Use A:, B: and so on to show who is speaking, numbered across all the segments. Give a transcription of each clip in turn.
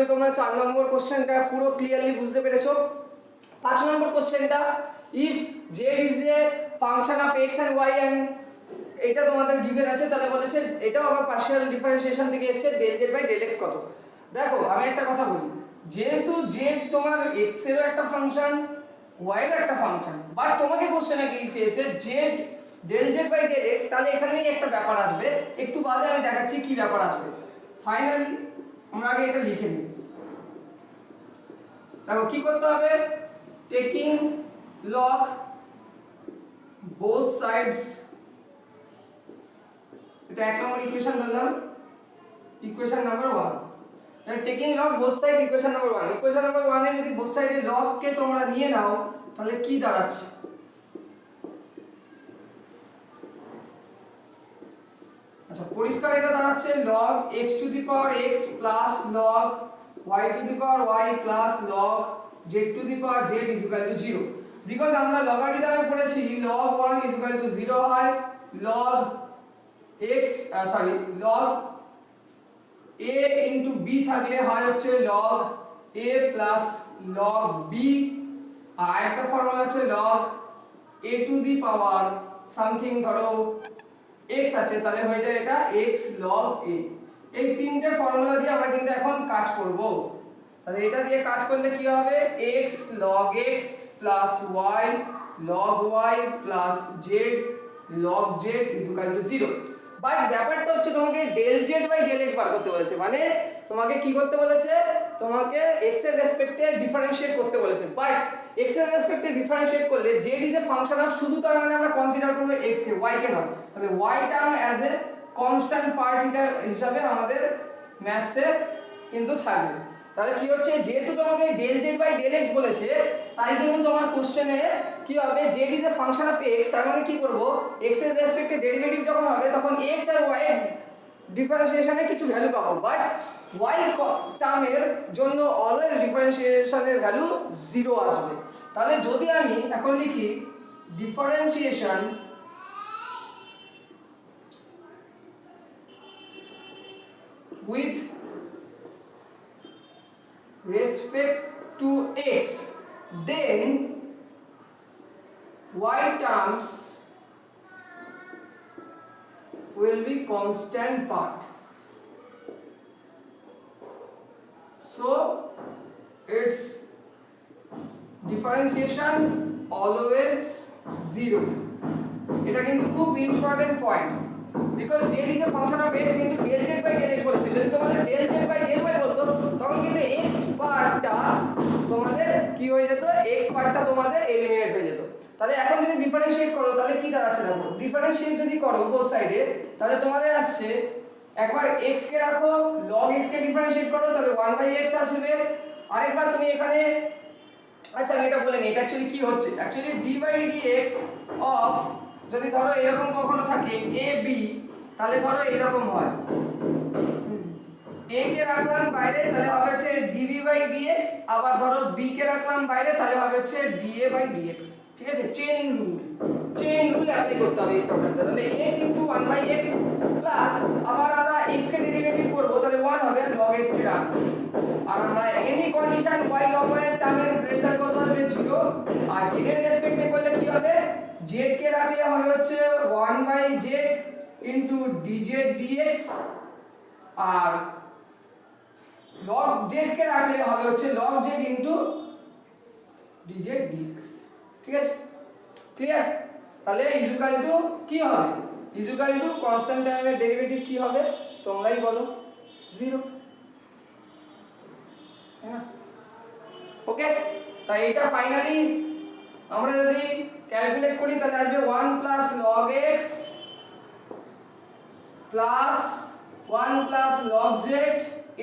A: করি তোমরা 4 নম্বর কোশ্চেনটা পুরো ক্লিয়ারলি বুঝতে পেরেছো। 5 নম্বর কোশ্চেনটা, if z is a function of x and y and এটা তোমাদের গিভেন আছে, তাহলে বলেছে এটাও আবার পার্শিয়াল ডিফারেন্সিয়েশন থেকে এসেছে del z by del x কত। দেখো আমি একটা কথা বলি, যেহেতু z তোমার x এরও একটা ফাংশন y এরও একটা ফাংশন, বাট তোমাকে কোশ্চেনে কি চেয়েছে z del z by del x, তাহলে এখানেই একটা ব্যাপার আসবে, একটু বাদে আমি দেখাচ্ছি কি ব্যাপার আসবে। ফাইনালি আমরা আগে এটা লিখে নিই। দেখো কি করতে হবে, টেকিং log both sides, এটা এক নম্বর ইকুয়েশন বললাম, ইকুয়েশন নাম্বার 1। তাহলে taking log both side equation number 1, equation number 1 এ যদি both side এর log কে তোমরা নিয়ে নাও তাহলে কি দাঁড়াচ্ছে, আচ্ছা পরিষ্কার এটা দাঁড়াচ্ছে log x to the power x plus log y to the power y plus log z to the power z is equal to 0। Because আমরা লগারিদমে পড়েছি log 1 ইজ ইকুয়াল টু 0 হয়, log x log a into b থাকলে হয় হচ্ছে log a plus log b, আর একটা formula হচ্ছে log a to the power something ধরো x আছে, তাহলে হয়ে যায় এটা x log a। এই তিনটে ফর্মুলা দিয়ে আমরা কিন্তু এখন কাজ করব। তাহলে এটা দিয়ে কাজ করলে কি হবে, x log x plus y log y plus z log z is equal to 0। But ব্যাপারটা হচ্ছে তোমাকে del z by del x বার করতে বলেছে, মানে তোমাকে কি করতে বলেছে, তোমাকে x এর রেসপেক্টে ডিফারেন্সিয়েট করতে বলেছে। বাট x এর রেসপেক্টে ডিফারেন্সিয়েট করলে z is a function of, শুধু তার মানে আমরা কনসিডার করব x কে, y কে নয়। তাহলে y term as a constant part হিসাবে আমাদের ম্যাথসে কিন্তু থাকবে। তাহলে কি হচ্ছে, যেহেতু তোমাকে del z by del x বলেছে, তাই জন্য তোমার কোশ্চেনে কি হবে, z is a function of x, তার মানে কি করব, x এর রেসপেক্টে ডেরিভেটিভ যখন হবে তখন x আর y এর ডিফারেন্সিয়েশনে কিছু ভ্যালু পাবো, বাট y টার্মের জন্য অলওয়েজ ডিফারেন্সিয়েশনের ভ্যালু 0 আসবে। তাহলে যদি আমি এখন লিখি differentiation with respect to x, then y terms will be constant part, so its differentiation always 0। এটা কিন্তু খুব important point, because z is a function of x কিন্তু del z by del x বলেছে। যদি তোমাদের del z by del y বলতো তখন কিন্তু x পার্টটা তোমাদের কি হয়ে যেত, x পার্টটা তোমাদের এলিমিনেট হয়ে যেত। তাহলে এখন যদি ডিফারেন্সিয়েট করো তাহলে কি দাঁড়াচ্ছে, দেখো ডিফারেন্সিয়েট যদি করো বোথ সাইডে, তাহলে তোমাদের আসছে একবার x কে রাখো, log x কে ডিফারেন্সিয়েট করো তাহলে 1/x আসবে। আরেকবার তুমি এখানে, আচ্ছা আমি এটা বলে নিই এটা অ্যাকচুয়ালি কি হচ্ছে, অ্যাকচুয়ালি d/dx অফ, যদি ধরো এরকম কখনো থাকে a b, তাহলে ধরো এরকম হয়, a কে রাখলাম বাইরে তাহলে হবে হচ্ছে dv/dx, আবার ধরো b কে রাখলাম বাইরে তাহলে হবে হচ্ছে dA/dx। ঠিক আছে, চেইন রুল অ্যাপ্লাই করতে হবে এই প্রবলেমটা। তাহলে x * 1/x প্লাস আবার আমরা x কে ডেরিভেটিভ করব, তাহলে 1 হবে, log x কে রাখবো, আর আমরা any condition y log y এর টার্মের রেজাল্ট কত আসবে 0। আর z এর রেসপেক্টে করলে কি হবে, z কে রাখলে হবে হচ্ছে 1/z ইনটু dz dx, আর log z কে রাখলে হবে হচ্ছে log z into dz dx। ঠিক আছে, ক্লিয়ার? তাহলে ইজ ইকুয়াল টু কি হবে, ইজ ইকুয়াল টু কনস্ট্যান্ট টাইমের ডেরিভেটিভ কি হবে তোমরাই বলো, 0। হ্যাঁ ওকে, তাই এটা ফাইনালি আমরা যদি ক্যালকুলেট করি তাহলে আসবে 1 plus log x plus 1 plus log z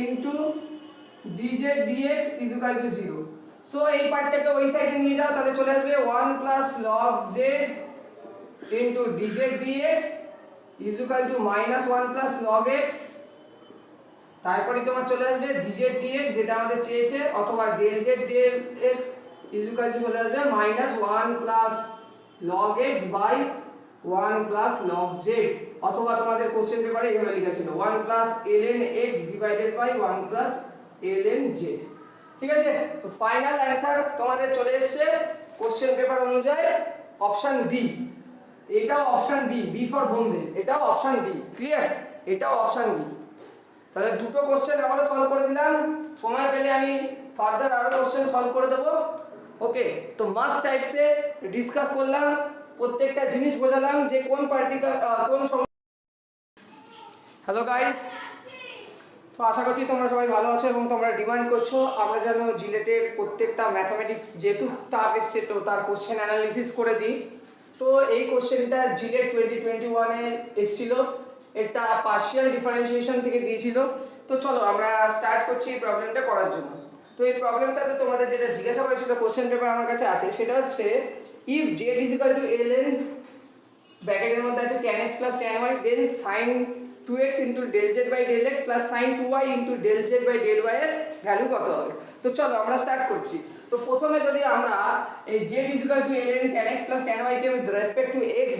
A: into dz dx is equal to 0। So এই পার্টটাকে ওই সাইডে নিয়ে যাও, তাহলে চলে আসবে 1 plus log z into dz dx is equal two minus 1 plus log x, তারপরে তোমার চলে আসবে dz dx যেটা আমাদের চেয়েছে, অথবা del z del x is equal to চলে আসবে minus 1 plus log x by 1 plus log z, অথবা তোমাদের কোশ্চেন পেপারে এভাবে লেখা ছিল 1 plus ln x divided by 1 plus ln z। ঠিক আছে, তো ফাইনাল অ্যানসার তোমাদের চলে এসেছে কোশ্চেন পেপার অনুযায়ী অপশন বি। এটাও option B, B for Bombay, এটাও অপশন বি। ক্লিয়ার, এটাও অপশন বি। তাহলে দুটো কোশ্চেন আমরা সলভ করে দিলাম, সময় পেলে আমি ফার্দার আরো কোশ্চেন সলভ করে দেবো। ওকে, তো মাস টাইপসে ডিসকাস করলাম, প্রত্যেকটা জিনিস বোঝালাম যে কোন কোন। হ্যালো গাইস, তো আশা করছি তোমরা সবাই ভালো আছো এবং তোমরা ডিমান্ড করছো আমরা যেন জিলেটের প্রত্যেকটা ম্যাথামেটিক্স যেহেতু টাফ এসছে তো তার কোশ্চেন অ্যানালিসিস করে দিই। তো এই কোশ্চেনটা জিলেট 2021-এ এসেছিল, এটা পার্শিয়াল ডিফারেন্সিয়েশন থেকে দিয়েছিল। তো চলো আমরা স্টার্ট করছি এই প্রবলেমটা করার জন্য। তো এই প্রবলেমটাতে তোমাদের যেটা জিজ্ঞাসা করেছিল কোশ্চেন পেপার আমার কাছে আছে, সেটা হচ্ছে ইফ z = ln ব্র্যাকেটের মধ্যে আছে tan x + tan y, then sin 2x * del z / del x plus sin 2y * del z / del y এর ভ্যালু কত হবে। তো চলো আমরা স্টার্ট করছি। তো প্রথমে যদি আমরা এই z = ln tan x + tan y K with respect to x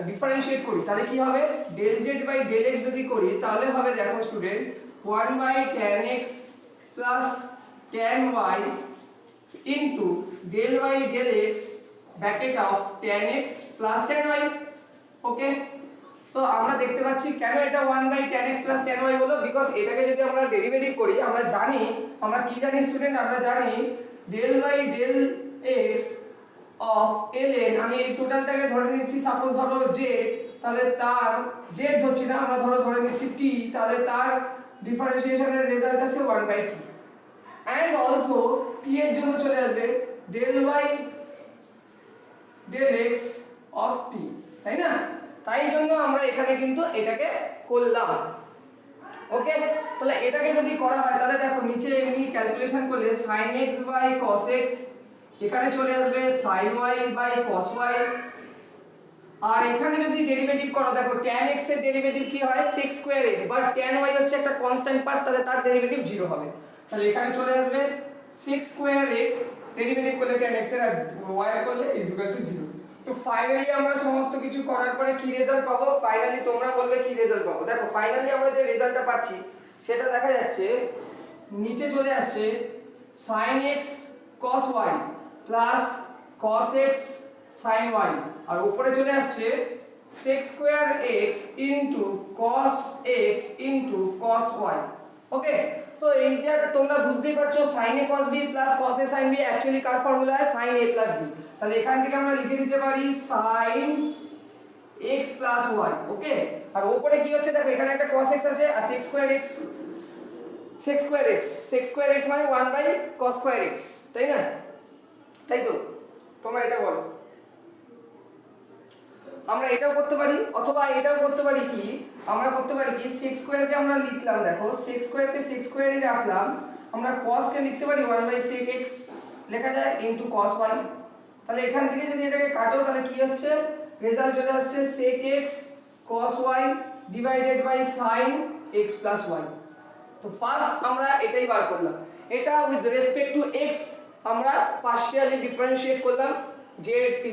A: differentiate করি তাহলে কি হবে, del z / del x যদি করি তাহলে হবে, দেখো student, 1/tan x + tan y into del y del x bracket of tan x plus tan y। ওকে, তো আমরা দেখতে পাচ্ছি কেন এটা 1/tan x plus tan y হলো, বিকজ এটাকে যদি আমরা ডেরিভেটিভ করি আমরা জানি, আমরা কি জানি স্টুডেন্ট, আমরা জানি del y del x of ln, আমি এই টোটালটাকে ধরে নিচ্ছি সাপোজ ধরো z, তাহলে তার z ধরছি না, আমরা ধরে নিচ্ছি t, তাহলে তার ডিফারেন্সিয়েশনের রেজাল্ট আছে 1/t। and also t এর জন্য চলে আসবে del y del x of t, তাই না? তাই জন্য আমরা এখানে কিন্তু এটাকে করলাম। ওকে, তাহলে এটাকে যদি করা হয় তাহলে দেখো নিচে এমনি ক্যালকুলেশন করলে sin x / cos x, এখানে চলে আসবে sin y / cos y, আর এখানে যদি ডেরিভেটিভ করো দেখো tan x এর ডেরিভেটিভ কি হয় sec²x, বাট tan y হচ্ছে একটা কনস্ট্যান্ট পার্ট, তাহলে তার ডেরিভেটিভ 0 হবে। তাহলে এখানে চলে আসবে sec²x, ডেরিভেটিভ করলে tan x এর আর y করলে = 0। তো ফাইনালি আমরা সমস্ত কিছু করার পরে কি রেজাল্ট পাবো, ফাইনালি তোমরা বলবে কি রেজাল্ট পাবো। দেখো ফাইনালি আমরা যে রেজাল্টটা পাচ্ছি সেটা দেখা যাচ্ছে নিচে চলে আসছে sin x cos y plus cos x sin y, আর উপরে চলে আসছে sec²x into cos x into cos y। ওকে, তো এই যে তোমরা বুঝতেই পারছো sin a cos b plus cos a sin b actually car formula হয় sin a plus b। তাহলে এখান থেকে আমরা লিখে দিতে পারি sin x plus y। ওকে, আর উপরে কি হচ্ছে দেখো এখানে একটা cos x আছে আর sec²x মানে 1/cos²x, তাই না? তাই তো, তোমরা এটা বলো। আমরা এটাও করতে পারি অথবা এটাও করতে পারি, কি আমরা করতে পারি কি sec² কে আমরা লিখলাম, দেখো sec² কে sec² রাখলাম, আমরা cos কে লিখতে পারি 1/sec x লেখা যায় into cos y। তাহলে এখান থেকে যদি এটাকে কাটো তাহলে কি হচ্ছে, রেজাল্ট চলে আসছে sec x cos y divided by sin x plus y। তো ফার্স্ট আমরা এটাই বার করলাম, এটা উইথ রেসপেক্ট টু x আমরা পার্শিয়ালি ডিফারেন্সিয়েট করলাম, z =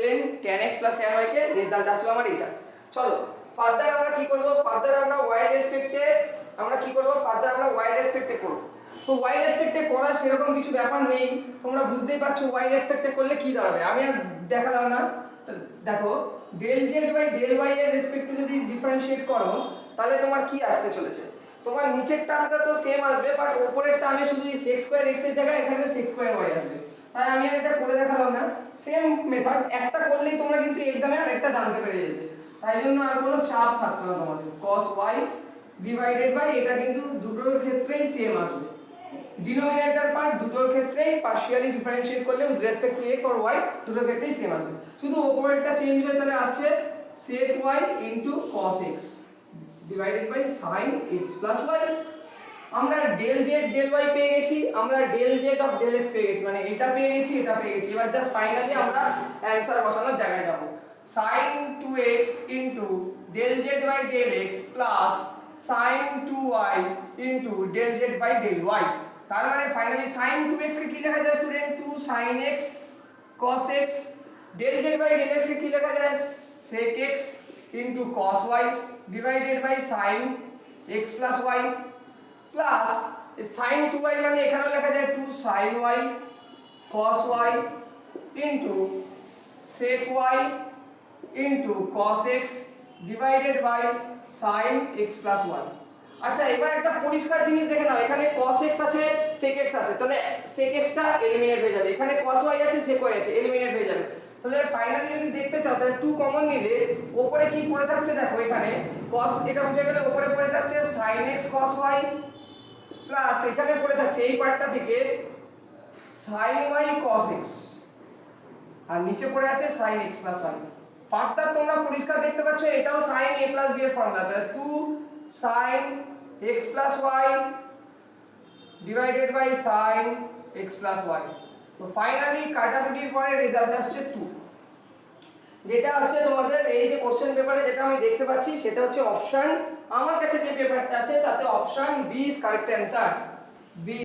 A: ln tan x plus tan y কে রেজাল্ট আসলো আমার এটা। চলো ফার্দার আমরা কি করব, ফার্দার আমরা y রেসপেক্টে করব। তো y রেসপেক্টে করা সেরকম কিছু ব্যাপার নেই, তোমরা বুঝতেই পারছো y রেসপেক্টে করলে কি দাঁড়াবে, আমি আর দেখালাম না। দেখো del z / del y এর রেসপেক্টে যদি ডিফারেন্সিয়েট করো তাহলে তোমার কি আসতে চলেছে, তোমার নিচের টার্মটা তো সেম আসবে, বাট উপরের টার্মে শুধু sec²x এর জায়গায় এখানে sec²y আসবে। তাই আমি আর এটা করে দেখালাম না, সেম মেথড, একটা করলেই তোমরা কিন্তু এক্সামে আর একটা জানতে পেরে যেতে, তাই জন্য আর কোনো চাপ থাকতো না তোমাদের। cos y ডিভাইডেড বাই এটা কিন্তু দুটোর ক্ষেত্রেই সেম আসবে, ডিনোমিনেটর পার্ট দুটোর ক্ষেত্রেই পার্শিয়ালি ডিফারেন্সিয়েট করলে with respect to x or y দুটোর ক্ষেত্রেই সেম আসবে, শুধু উপরেরটা চেঞ্জ হয়ে তাহলে আসছে sec y into cos x divided by sin x plus y। আমরা del z del y পেয়ে গেছি, আমরা del z of del x পেয়ে গেছি, মানে এটা পেয়ে গেছি এটা পেয়ে গেছি। এবার জাস্ট ফাইনালি আমরা অ্যানসার বসানোর জায়গায় যাব, sin 2x into del z by del x plus sin 2y into del z by del y। তার মানে ফাইনালি sin 2x কে কি লেখা যায় student, 2 sin x cos x, del z by del x কে কি লেখা যায় sec x into cos y divided by sin x plus y plus sin 2y মানে এখানেও লেখা যায় 2 sin y cos y into sec y into cos x divided by sin x plus 1। আচ্ছা এবার একটা পরিষ্কার জিনিস দেখে নাও, এখানে cos x আছে sec x আছে, তাহলে sec x টা এলিমিনেট হয়ে যাবে, এখানে cos y আছে sec y আছে, এলিমিনেট হয়ে যাবে। তাহলে ফাইনালি যদি দেখতে চাও তাহলে 2 কমন নিলে উপরে কি পড়ে থাকছে দেখো, এখানে cos এটা উঠে গেলে উপরে পড়ে থাকছে sin x cos y plus এখানে পড়ে থাকছে এই পার্টটা থেকে sin y cos x আর নিচে পড়ে আছে sin x plus 1। ফার্দার তোমরা পরিষ্কার দেখতে পাচ্ছ এটাও sin a plus b এর ফর্মুলা, তাহলে 2 sin x plus y divided by sin x plus y। তো ফাইনালি কাটাকুটির পরে রেজাল্ট আসছে 2, যেটা হচ্ছে তোমাদের এই যে কোশ্চেন পেপারে যেটা আমি দেখতে পাচ্ছি সেটা হচ্ছে অপশন, আমার কাছে যে পেপারটা আছে তাতে option B is correct answer. B